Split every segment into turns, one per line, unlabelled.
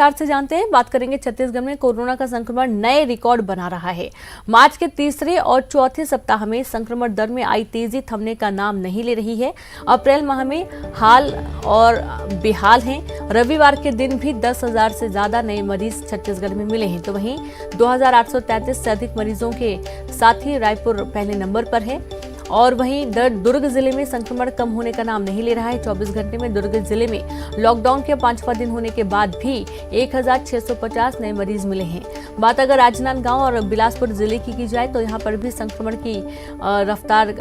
विस्तार से जानते हैं। बात करेंगे छत्तीसगढ़ में कोरोना का संक्रमण नए रिकॉर्ड बना रहा है। मार्च के तीसरे और चौथे सप्ताह में संक्रमण दर में आई तेजी थमने का नाम नहीं ले रही है। अप्रैल माह में हाल और बेहाल हैं। रविवार के दिन भी 10,000 से ज्यादा नए मरीज छत्तीसगढ़ में मिले हैं, तो वहीं 2,833 से अधिक मरीजों के साथ ही रायपुर पहले नंबर पर है। और वहीं दुर्ग जिले में संक्रमण कम होने का नाम नहीं ले रहा है। 24 घंटे में दुर्ग जिले में लॉकडाउन के 5वां दिन होने के बाद भी 1,650 नए मरीज मिले हैं। बात अगर राजनांदगांव और बिलासपुर जिले की जाए तो यहाँ पर भी संक्रमण की रफ्तार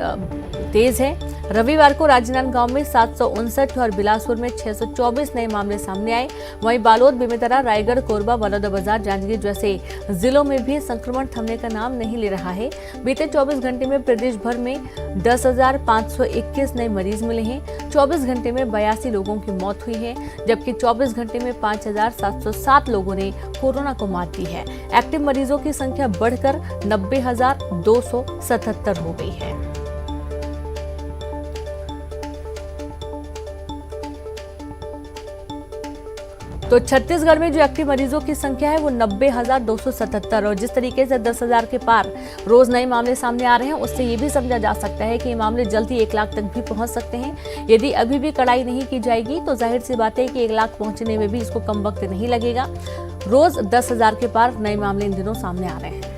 तेज है। रविवार को राजनांदगांव में 759 और बिलासपुर में 624 नए मामले सामने आए। वहीं बालोद, बेमेतरा, रायगढ़, कोरबा, बलौदाबाजार, जांजगीर जैसे जिलों में भी संक्रमण थमने का नाम नहीं ले रहा है। बीते 24 घंटे में प्रदेश भर में 10,521 नए मरीज मिले हैं। 24 घंटे में 82 लोगों की मौत हुई है, जबकि 24 घंटे में 5,707 लोगों ने कोरोना को मात दी है। एक्टिव मरीजों की संख्या बढ़कर 90,277 हो गई है। तो छत्तीसगढ़ में जो एक्टिव मरीजों की संख्या है वो 90,277, और जिस तरीके से 10,000 के पार रोज नए मामले सामने आ रहे हैं, उससे ये भी समझा जा सकता है कि ये मामले जल्द ही 1 लाख तक भी पहुंच सकते हैं। यदि अभी भी कड़ाई नहीं की जाएगी तो जाहिर सी बात है कि 1 लाख पहुंचने में भी इसको कम वक्त नहीं लगेगा। रोज 10,000 के पार नए मामले इन दिनों सामने आ रहे हैं।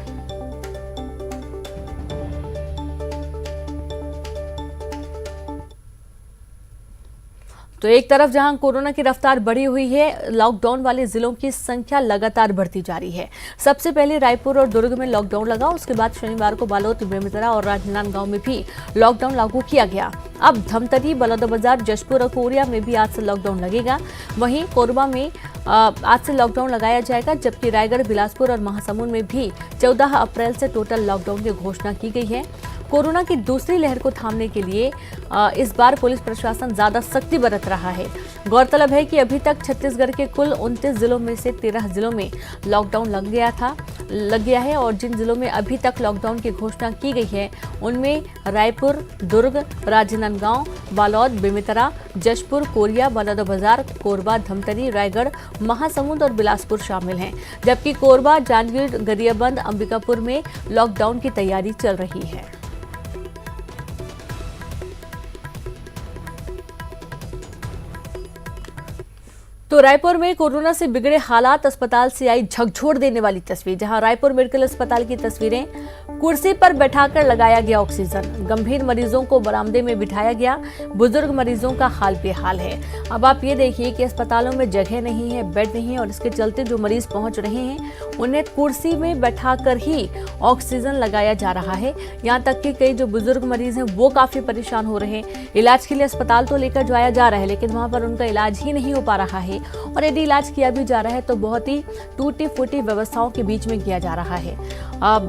तो एक तरफ जहां कोरोना की रफ्तार बढ़ी हुई है, लॉकडाउन वाले जिलों की संख्या लगातार बढ़ती जा रही है। सबसे पहले रायपुर और दुर्ग में लॉकडाउन लगा, उसके बाद शनिवार को बालोद, बेमेतरा और राजनांदगांव में भी लॉकडाउन लागू किया गया। अब धमतरी, बलौदाबाजार, जशपुर और कोरिया में भी आज से लॉकडाउन लगेगा। वहीं कोरबा में आज से लॉकडाउन लगाया जाएगा, जबकि रायगढ़, बिलासपुर और महासमुंद में भी 14 अप्रैल से टोटल लॉकडाउन की घोषणा की गई है। कोरोना की दूसरी लहर को थामने के लिए इस बार पुलिस प्रशासन ज्यादा सख्ती बरत रहा है। गौरतलब है कि अभी तक छत्तीसगढ़ के कुल 29 जिलों में से 13 जिलों में लॉकडाउन लग गया है, और जिन जिलों में अभी तक लॉकडाउन की घोषणा की गई है उनमें रायपुर, दुर्ग, राजनांदगांव, बालोद, बेमेतरा, जशपुर, कोरिया, बलौदाबाजार, कोरबा, धमतरी, रायगढ़, महासमुंद और बिलासपुर शामिल हैं। जबकि कोरबा, जांजगीर, गरियाबंद, अंबिकापुर में लॉकडाउन की तैयारी चल रही है। तो रायपुर में कोरोना से बिगड़े हालात, अस्पताल से आई झकझोर देने वाली तस्वीर, जहां रायपुर मेडिकल अस्पताल की तस्वीरें, कुर्सी पर बैठाकर लगाया गया ऑक्सीजन, गंभीर मरीजों को बरामदे में बिठाया गया, बुजुर्ग मरीजों का हाल बेहाल है। अब आप ये देखिए कि अस्पतालों में जगह नहीं है, बेड नहीं है, और इसके चलते जो मरीज पहुंच रहे हैं उन्हें कुर्सी में बैठाकर ही ऑक्सीजन लगाया जा रहा है। यहाँ तक कि कई जो बुजुर्ग मरीज हैं वो काफी परेशान हो रहे हैं। इलाज के लिए अस्पताल तो लेकर जाया जा रहा है, लेकिन वहां पर उनका इलाज ही नहीं हो पा रहा है, और यदि इलाज किया भी जा रहा है तो बहुत ही टूटी फूटी व्यवस्थाओं के बीच में किया जा रहा है।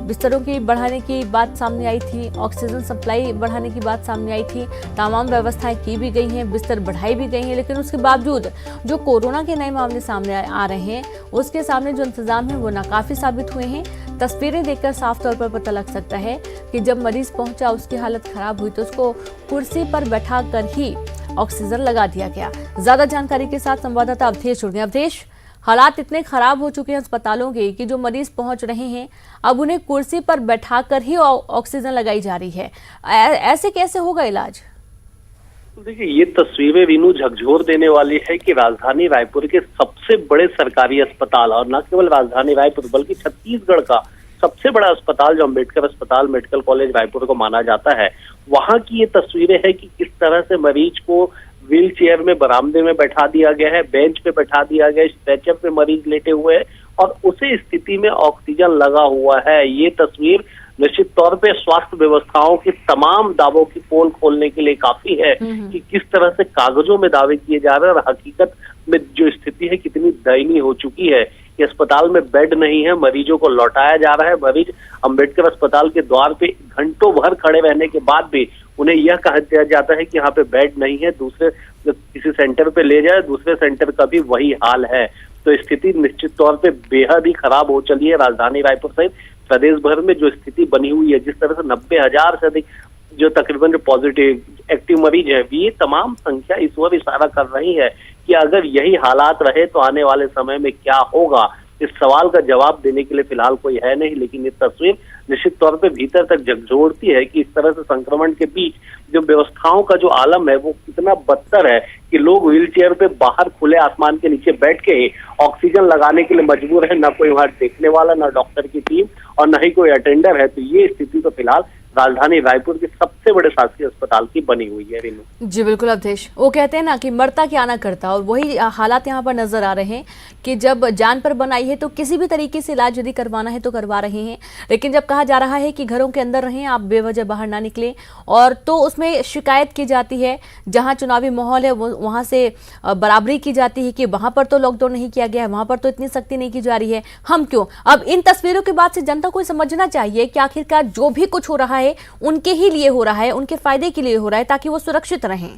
बिस्तरों की बढ़ाने की बात सामने आई थी, ऑक्सीजन सप्लाई बढ़ाने की बात सामने आई थी, तमाम व्यवस्थाएं की भी गई हैं, बिस्तर बढ़ाई भी गई हैं, लेकिन उसके बावजूद जो कोरोना के नए मामले सामने आ रहे हैं उसके सामने जो इंतजाम है वो नाकाफी साबित हुए हैं। तस्वीरें देखकर साफ तौर पर पता लग सकता है कि जब मरीज पहुंचा, उसकी हालत खराब हुई तो उसको कुर्सी पर बैठा कर ही ऑक्सीजन लगा दिया गया। ज्यादा जानकारी के साथ संवाददाता अवधेश जुड़ गए। अवधेश, हालात इतने खराब हो चुके हैं अस्पतालों के कि जो मरीज पहुंच रहे हैं अब उन्हें कुर्सी पर बैठाकर ही ऑक्सीजन लगाई जा रही है। ऐसे कैसे होगा इलाज?
देखिए, ये तस्वीरें वीनू झकझोर देने वाली है कि राजधानी रायपुर के सबसे बड़े सरकारी अस्पताल, और न केवल राजधानी रायपुर बल्कि छत्तीसगढ़ का सबसे बड़ा अस्पताल जो अम्बेडकर अस्पताल मेडिकल कॉलेज रायपुर को माना जाता है, वहां की ये तस्वीरें हैं कि किस तरह से मरीज को व्हील चेयर में बरामदे में बैठा दिया गया है, बेंच पे बैठा दिया गया है, स्ट्रेचर पे मरीज लेटे हुए हैं और उसी स्थिति में ऑक्सीजन लगा हुआ है। ये तस्वीर निश्चित तौर पे स्वास्थ्य व्यवस्थाओं के तमाम दावों की पोल खोलने के लिए काफी है कि किस तरह से कागजों में दावे किए जा रहे हैं और हकीकत में जो स्थिति है कितनी दयनीय हो चुकी है कि अस्पताल में बेड नहीं है, मरीजों को लौटाया जा रहा है। मरीज अम्बेडकर अस्पताल के द्वार पे घंटों भर खड़े रहने के बाद भी उन्हें यह कहा दिया जाता है कि यहाँ पे बेड नहीं है, दूसरे किसी सेंटर पे ले जाए, दूसरे सेंटर का भी वही हाल है। तो स्थिति निश्चित तौर पे बेहद ही खराब हो चली है। राजधानी रायपुर सहित प्रदेश भर में जो स्थिति बनी हुई है, जिस तरह से 90,000 से अधिक जो तकरीबन जो पॉजिटिव एक्टिव मरीज है, ये तमाम संख्या इस ओर इशारा कर रही है कि अगर यही हालात रहे तो आने वाले समय में क्या होगा। इस सवाल का जवाब देने के लिए फिलहाल कोई है नहीं, लेकिन ये तस्वीर निश्चित तौर पे भीतर तक झकझोरती है कि इस तरह से संक्रमण के बीच जो व्यवस्थाओं का जो आलम है वो कितना बदतर है कि लोग व्हील चेयर पे बाहर खुले आसमान के नीचे बैठ के ही ऑक्सीजन लगाने के लिए मजबूर है। ना कोई वहां देखने वाला, ना डॉक्टर की टीम और न ही कोई अटेंडर है। तो ये स्थिति तो फिलहाल राजधानी रायपुर के सबसे बड़े शासकीय अस्पताल की बनी हुई है। रीनू
जी बिल्कुल अवधेश, वो कहते हैं ना कि मरता क्या ना करता, और वही हालात यहाँ पर नजर आ रहे हैं कि जब जान पर बनाई है तो किसी भी तरीके से इलाज यदि करवाना है तो करवा रहे हैं, लेकिन जब कहा जा रहा है कि घरों के अंदर रहें, आप बेवजह बाहर ना निकलें, और तो उसमें शिकायत की जाती है। जहां चुनावी माहौल है वहां से बराबरी की जाती है कि वहां पर तो लॉकडाउन नहीं किया गया है, वहां पर तो इतनी सख्ती नहीं की जा रही है, हम क्यों। अब इन तस्वीरों के बाद से जनता को समझना चाहिए कि आखिरकार जो भी कुछ हो रहा है उनके ही लिए हो रहा है, उनके फायदे के लिए हो रहा है, ताकि वो सुरक्षित रहें।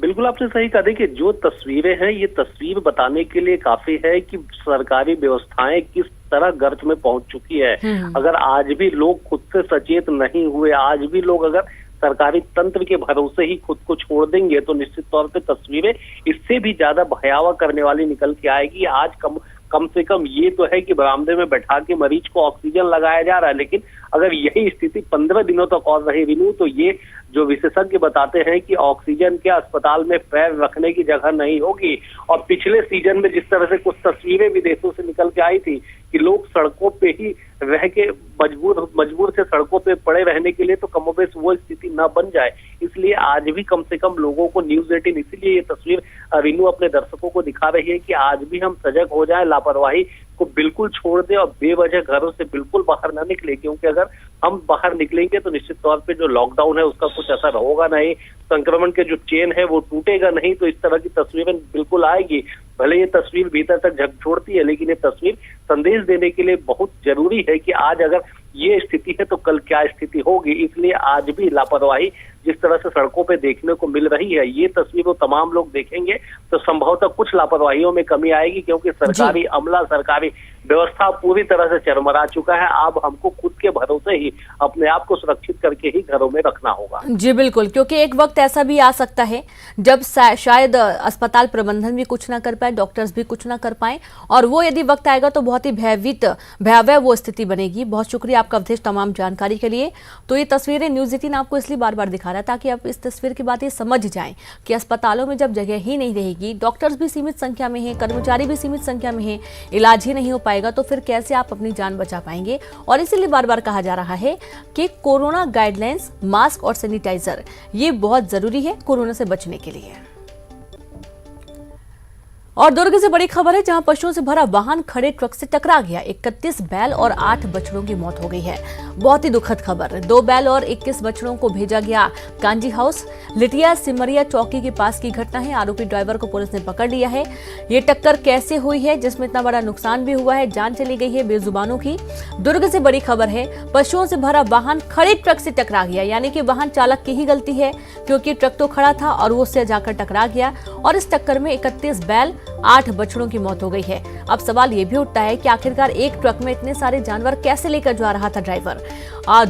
बिल्कुल आपने सही कहा। देखिए, जो तस्वीरें हैं ये तस्वीर बताने के लिए काफी है कि सरकारी व्यवस्थाएं किस तरह गर्त में पहुंच चुकी है। अगर आज भी लोग खुद से सचेत नहीं हुए, आज भी लोग अगर सरकारी तंत्र के भरोसे ही खुद को छोड़ देंगे तो निश्चित तौर पे तस्वीरें इससे भी ज्यादा भयावह करने वाली निकल के आएगी। आज कम से कम ये तो है कि बरामदे में बैठा के मरीज को ऑक्सीजन लगाया जा रहा है, लेकिन अगर यही स्थिति 15 दिनों तक और रही रीनू, तो ये जो विशेषज्ञ बताते हैं कि ऑक्सीजन के अस्पताल में पैर रखने की जगह नहीं होगी। और पिछले सीजन में जिस तरह से कुछ तस्वीरें विदेशों से निकल के आई थी कि लोग सड़कों पे ही रह के मजबूर से सड़कों पे पड़े रहने के लिए, तो कमोबेश वो स्थिति न बन जाए, इसलिए आज भी कम से कम लोगों को न्यूज 18 इसीलिए ये तस्वीर रीनू अपने दर्शकों को दिखा रही है कि आज भी हम सजग हो जाएं, लापरवाही को बिल्कुल छोड़ दें और बेवजह घरों से बिल्कुल बाहर ना निकले, क्योंकि अगर हम बाहर निकलेंगे तो निश्चित तौर पे जो लॉकडाउन है उसका कुछ असर होगा नहीं, संक्रमण के जो चेन है वो टूटेगा नहीं। तो इस तरह की तस्वीरें बिल्कुल आएगी। भले ये तस्वीर भीतर तक झकझोरती है, लेकिन ये तस्वीर संदेश देने के लिए बहुत जरूरी है कि आज अगर ये स्थिति है तो कल क्या स्थिति होगी। इसलिए आज भी लापरवाही जिस तरह से सड़कों पे देखने को मिल रही है, ये तस्वीर वो तमाम लोग देखेंगे तो संभवतः कुछ लापरवाहियों में कमी आएगी, क्योंकि सरकारी अमला, सरकारी व्यवस्था पूरी तरह से चरमरा चुका है। अब हमको खुद के भरोसे ही अपने आप को सुरक्षित करके ही घरों में रखना होगा। जी
बिल्कुल, क्योंकि एक वक्त ऐसा भी आ सकता है जब शायद अस्पताल प्रबंधन भी कुछ ना कर पाए, डॉक्टर्स भी कुछ ना कर पाए, और वो यदि वक्त आएगा तो बहुत ही भयावह वो स्थिति बनेगी। बहुत शुक्रिया आपका अवधेश तमाम जानकारी के लिए। तो ये तस्वीरें न्यूज 18 आपको इसलिए बार बार दिखा रहा है ताकि आप इस तस्वीर की बात ये समझ जाएं कि अस्पतालों में जब जगह ही नहीं रहेगी, डॉक्टर्स भी सीमित संख्या में हैं, कर्मचारी भी सीमित संख्या में हैं, इलाज ही नहीं हो पाएगा, तो फिर कैसे आप अपनी जान बचा पाएंगे। और इसीलिए बार बार कहा जा रहा है कि कोरोना गाइडलाइंस, मास्क और सैनिटाइजर ये बहुत जरूरी है कोरोना से बचने के लिए। और दुर्ग से बड़ी खबर है, जहां पशुओं से भरा वाहन खड़े ट्रक से टकरा गया। 31 बैल और 8 बछड़ों की मौत हो गई है। बहुत ही दुखद खबर। 2 बैल और 21 बछड़ों को भेजा गया कांजी हाउस। लिटिया सिमरिया चौकी के पास की घटना है। आरोपी ड्राइवर को पुलिस ने पकड़ लिया है। ये टक्कर कैसे हुई है जिसमें इतना बड़ा नुकसान भी हुआ है, जान चली गई है बेजुबानों की। दुर्ग से बड़ी खबर है, पशुओं से भरा वाहन खड़े ट्रक से टकरा गया, यानी कि वाहन चालक की ही गलती है, क्योंकि ट्रक तो खड़ा था और वो उससे जाकर टकरा गया। और इस टक्कर में 31 बैल, 8 बछड़ों की मौत हो गई है। अब सवाल ये भी उठता है कि आखिरकार एक ट्रक में इतने सारे जानवर कैसे लेकर जा रहा था ड्राइवर।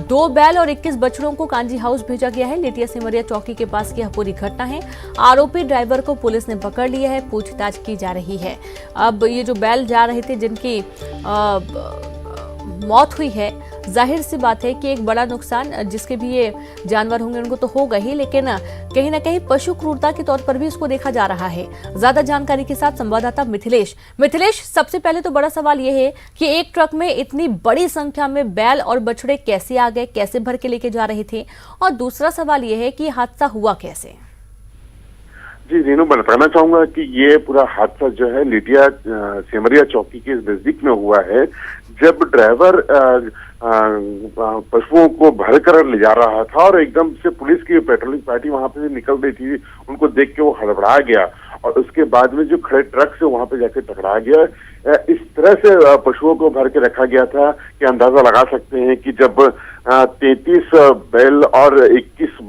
2 बैल और 21 बछड़ों को कांजी हाउस भेजा गया है। लिटिया सिमरिया चौकी के पास की यह पूरी घटना है। आरोपी ड्राइवर को पुलिस ने पकड़ लिया है, पूछताछ की जा रही है। अब ये जो बैल जा रहे थे जिनकी मौत हुई है, जाहिर सी बात है कि एक बड़ा नुकसान जिसके भी ये जानवर होंगे उनको तो होगा ही, लेकिन कहीं ना कहीं पशु क्रूरता के तौर पर भी इसको देखा जा रहा है। ज्यादा जानकारी के साथ संवाददाता मिथिलेश, सबसे पहले तो बड़ा सवाल ये है कि एक ट्रक में इतनी बड़ी संख्या में बैल और बछड़े कैसे आ गए, कैसे भर के लेके जा रहे थे, और दूसरा सवाल ये है कि हादसा हुआ कैसे।
जी रीनू, मैं बताना चाहूंगा कि ये पूरा हादसा जो है लिटिया सिमरिया चौकी के नजदीक में हुआ है, जब ड्राइवर पशुओं को भर कर ले जा रहा था और एकदम से पुलिस की पेट्रोलिंग पार्टी वहां पे निकल रही थी। उनको देख के वो हड़बड़ा गया और उसके बाद में जो खड़े ट्रक से वहां पे जाके टकरा गया। इस तरह से पशुओं को भर के रखा गया था कि अंदाजा लगा सकते हैं कि जब 33 बैल और 21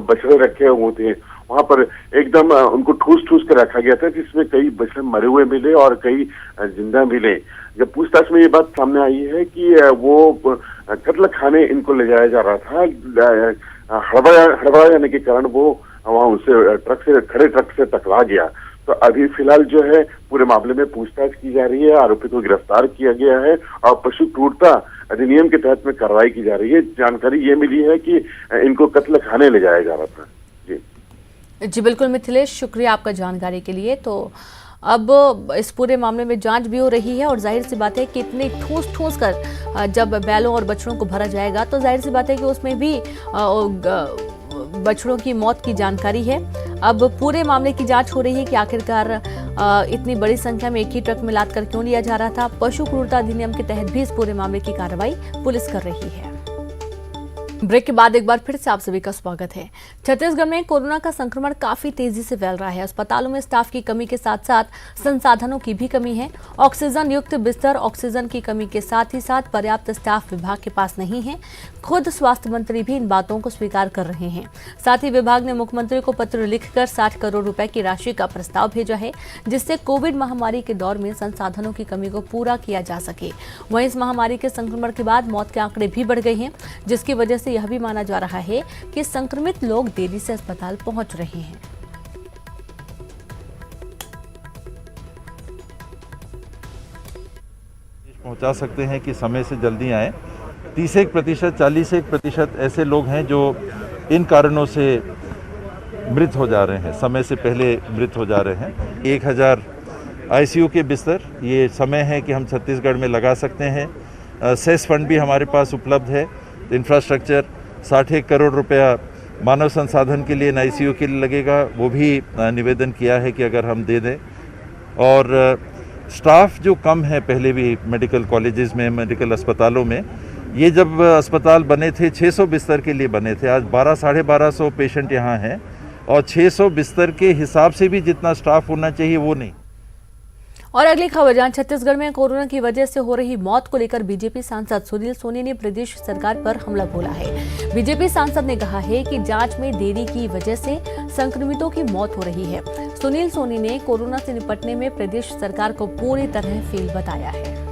बछड़े रखे हुए थे, वहां पर एकदम उनको ठूस ठूस कर रखा गया था, जिसमें कई बच्चे मरे हुए मिले और कई जिंदा मिले। जब पूछताछ में ये बात सामने आई है कि वो कत्ल खाने इनको ले जाया जा रहा था, हड़बड़ा जाने के कारण वो वहां उनसे खड़े ट्रक से टकरा गया। तो अभी फिलहाल जो है पूरे मामले में पूछताछ की जा रही है, आरोपी को गिरफ्तार किया गया है और पशु क्रूरता अधिनियम के तहत में कार्रवाई की जा रही है। जानकारी ये मिली है कि इनको कत्ल खाने ले जाया जा रहा था।
जी बिल्कुल मिथिलेश, शुक्रिया आपका जानकारी के लिए। तो अब इस पूरे मामले में जांच भी हो रही है और जाहिर सी बात है कि इतनी ठूस कर जब बैलों और बछड़ों को भरा जाएगा तो जाहिर सी बात है कि उसमें भी बछड़ों की मौत की जानकारी है। अब पूरे मामले की जांच हो रही है कि आखिरकार इतनी बड़ी संख्या में एक ही ट्रक में लाद कर क्यों लिया जा रहा था। पशु क्रूरता अधिनियम के तहत भी इस पूरे मामले की कार्रवाई पुलिस कर रही है। ब्रेक के बाद एक बार फिर से आप सभी का स्वागत है। छत्तीसगढ़ में कोरोना का संक्रमण काफी तेजी से फैल रहा है। अस्पतालों में स्टाफ की कमी के साथ साथ संसाधनों की भी कमी है। ऑक्सीजन युक्त बिस्तर, ऑक्सीजन की कमी के साथ ही साथ पर्याप्त स्टाफ विभाग के पास नहीं है। खुद स्वास्थ्य मंत्री भी इन बातों को स्वीकार कर रहे हैं। साथ ही विभाग ने मुख्यमंत्री को पत्र लिखकर 60 करोड़ रुपए की राशि का प्रस्ताव भेजा है, जिससे कोविड महामारी के दौर में संसाधनों की कमी को पूरा किया जा सके। वहीं इस महामारी के संक्रमण के बाद मौत के आंकड़े भी बढ़ गए हैं, जिसकी वजह से यह भी माना जा रहा है कि संक्रमित लोग देरी से अस्पताल पहुंच रहे हैं।
पहुंचा सकते हैं कि समय से जल्दी आए। 31%, 41% ऐसे लोग हैं जो इन कारणों से मृत हो जा रहे हैं, समय से पहले मृत हो जा रहे हैं। 1000 आईसीयू के बिस्तर ये समय है कि हम छत्तीसगढ़ में लगा सकते हैं। सेस फंड भी हमारे पास उपलब्ध है। इंफ्रास्ट्रक्चर 60 करोड़ रुपया मानव संसाधन के लिए आईसीयू के लिए लगेगा, वो भी निवेदन किया है कि अगर हम दे दें। और स्टाफ जो कम है पहले भी मेडिकल कॉलेजेस में, मेडिकल अस्पतालों में, ये जब अस्पताल बने थे 600 बिस्तर के लिए बने थे। आज 1200-1250 पेशेंट यहाँ हैं और 600 बिस्तर के हिसाब से भी जितना स्टाफ होना चाहिए वो नहीं।
और अगली खबर, जहां छत्तीसगढ़ में कोरोना की वजह से हो रही मौत को लेकर बीजेपी सांसद सुनील सोनी ने प्रदेश सरकार पर हमला बोला है। बीजेपी सांसद ने कहा है कि जांच में देरी की वजह से संक्रमितों की मौत हो रही है। सुनील सोनी ने कोरोना से निपटने में प्रदेश सरकार को पूरी तरह फेल बताया है।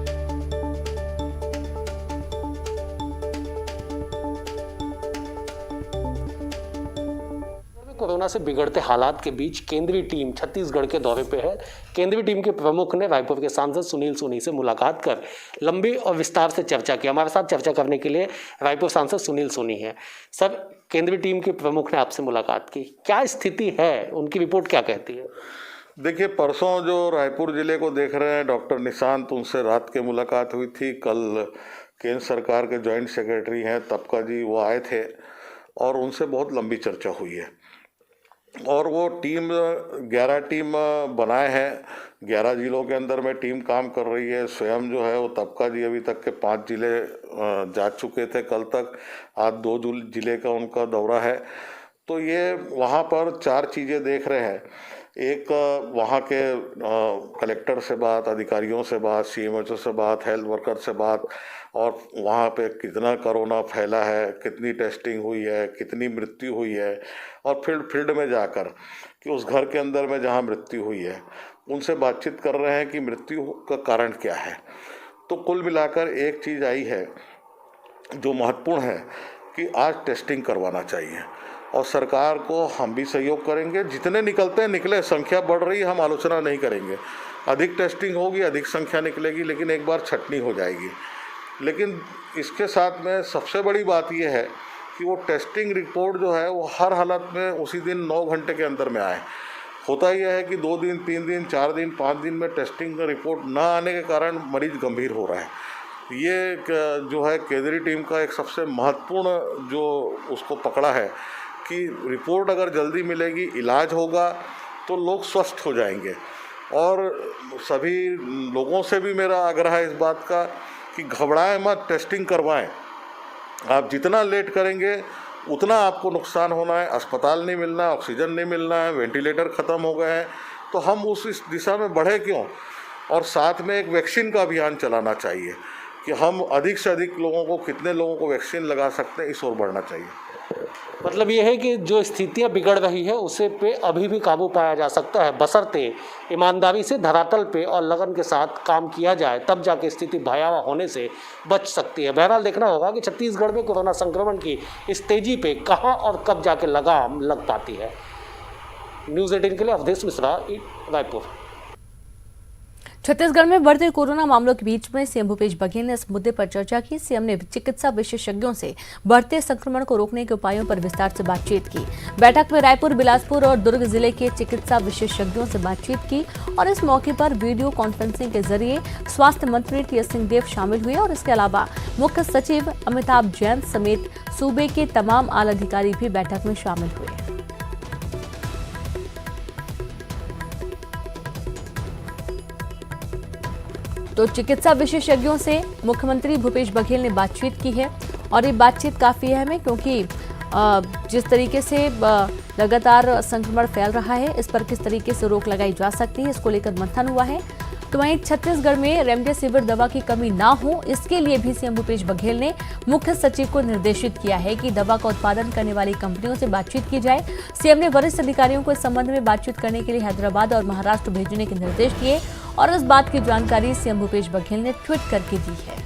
कोरोना से बिगड़ते हालात के बीच केंद्रीय टीम छत्तीसगढ़ के दौरे पे है। केंद्रीय टीम के प्रमुख ने रायपुर के सांसद सुनील सोनी से मुलाकात कर लंबी और विस्तार से चर्चा की। हमारे साथ चर्चा करने के लिए रायपुर सांसद सुनील सोनी हैं। सर, केंद्रीय टीम के प्रमुख ने आपसे मुलाकात की, क्या स्थिति है, उनकी रिपोर्ट क्या कहती है?
देखिए, परसों जो रायपुर जिले को देख रहे हैं डॉक्टर निशांत, उनसे रात के मुलाकात हुई थी। कल केंद्र सरकार के जॉइंट सेक्रेटरी हैं तबका जी, वो आए थे और उनसे बहुत लंबी चर्चा हुई है। और वो टीम 11 टीम बनाए हैं, 11 जिलों के अंदर में टीम काम कर रही है। स्वयं जो है वो तबका जी अभी तक के 5 जिले जा चुके थे कल तक। आज 2 जिले का उनका दौरा है। तो ये वहाँ पर 4 चीज़ें देख रहे हैं। एक, वहाँ के कलेक्टर से बात, अधिकारियों से बात, सीएमएचओ से बात, हेल्थ वर्कर से बात, और वहाँ पे कितना कोरोना फैला है, कितनी टेस्टिंग हुई है, कितनी मृत्यु हुई है, और फिर फील्ड में जाकर कि उस घर के अंदर में जहाँ मृत्यु हुई है उनसे बातचीत कर रहे हैं कि मृत्यु का कारण क्या है। तो कुल मिलाकर एक चीज़ आई है जो महत्वपूर्ण है कि आज टेस्टिंग करवाना चाहिए और सरकार को हम भी सहयोग करेंगे। जितने निकलते हैं निकले, संख्या बढ़ रही है, हम आलोचना नहीं करेंगे। अधिक टेस्टिंग होगी, अधिक संख्या निकलेगी, लेकिन एक बार छटनी हो जाएगी। लेकिन इसके साथ में सबसे बड़ी बात यह है कि वो टेस्टिंग रिपोर्ट जो है वो हर हालत में उसी दिन 9 घंटे के अंदर में आए। होता यह है कि 2 दिन, 3 दिन, 4 दिन, 5 दिन में टेस्टिंग का रिपोर्ट ना आने के कारण मरीज गंभीर हो रहा है। ये जो है केंद्रीय टीम का एक सबसे महत्वपूर्ण जो उसको पकड़ा है कि रिपोर्ट अगर जल्दी मिलेगी, इलाज होगा तो लोग स्वस्थ हो जाएंगे। और सभी लोगों से भी मेरा आग्रह है इस बात का कि घबराएं मत, टेस्टिंग करवाएं। आप जितना लेट करेंगे उतना आपको नुकसान होना है। अस्पताल नहीं मिलना है, ऑक्सीजन नहीं मिलना है, वेंटिलेटर ख़त्म हो गए हैं, तो हम इस दिशा में बढ़े क्यों। और साथ में एक वैक्सीन का अभियान चलाना चाहिए कि हम अधिक से अधिक लोगों को, कितने लोगों को वैक्सीन लगा सकते हैं, इस ओर बढ़ना चाहिए।
मतलब ये है कि जो स्थितियां बिगड़ रही है उसे पे अभी भी काबू पाया जा सकता है, बशर्ते ईमानदारी से धरातल पे और लगन के साथ काम किया जाए, तब जाके स्थिति भयावह होने से बच सकती है। बहरहाल देखना होगा कि छत्तीसगढ़ में कोरोना संक्रमण की इस तेजी पे कहां और कब जाके लगाम लग पाती है। न्यूज़ 18 के लिए अवधेश मिश्रा, रायपुर।
छत्तीसगढ़ में बढ़ते कोरोना मामलों के बीच में सीएम भूपेश बघेल ने इस मुद्दे पर चर्चा की। सीएम ने चिकित्सा विशेषज्ञों से बढ़ते संक्रमण को रोकने के उपायों पर विस्तार से बातचीत की। बैठक में रायपुर, बिलासपुर और दुर्ग जिले के चिकित्सा विशेषज्ञों से बातचीत की और इस मौके पर वीडियो कॉन्फ्रेंसिंग के जरिए स्वास्थ्य मंत्री टीएस सिंहदेव शामिल हुए और इसके अलावा मुख्य सचिव अमिताभ जैन समेत सूबे के तमाम आला अधिकारी भी बैठक में शामिल हुए। तो चिकित्सा विशेषज्ञों से मुख्यमंत्री भूपेश बघेल ने बातचीत की है और ये बातचीत काफ़ी अहम है क्योंकि जिस तरीके से लगातार संक्रमण फैल रहा है, इस पर किस तरीके से रोक लगाई जा सकती है, इसको लेकर मंथन हुआ है। तो वहीं छत्तीसगढ़ में रेमडेसिविर दवा की कमी ना हो, इसके लिए भी सीएम भूपेश बघेल ने मुख्य सचिव को निर्देशित किया है कि दवा का उत्पादन करने वाली कंपनियों से बातचीत की जाए। सीएम ने वरिष्ठ अधिकारियों को इस संबंध में बातचीत करने के लिए हैदराबाद और महाराष्ट्र भेजने के निर्देश दिए और इस बात की जानकारी सीएम भूपेश बघेल ने ट्वीट करके दी है।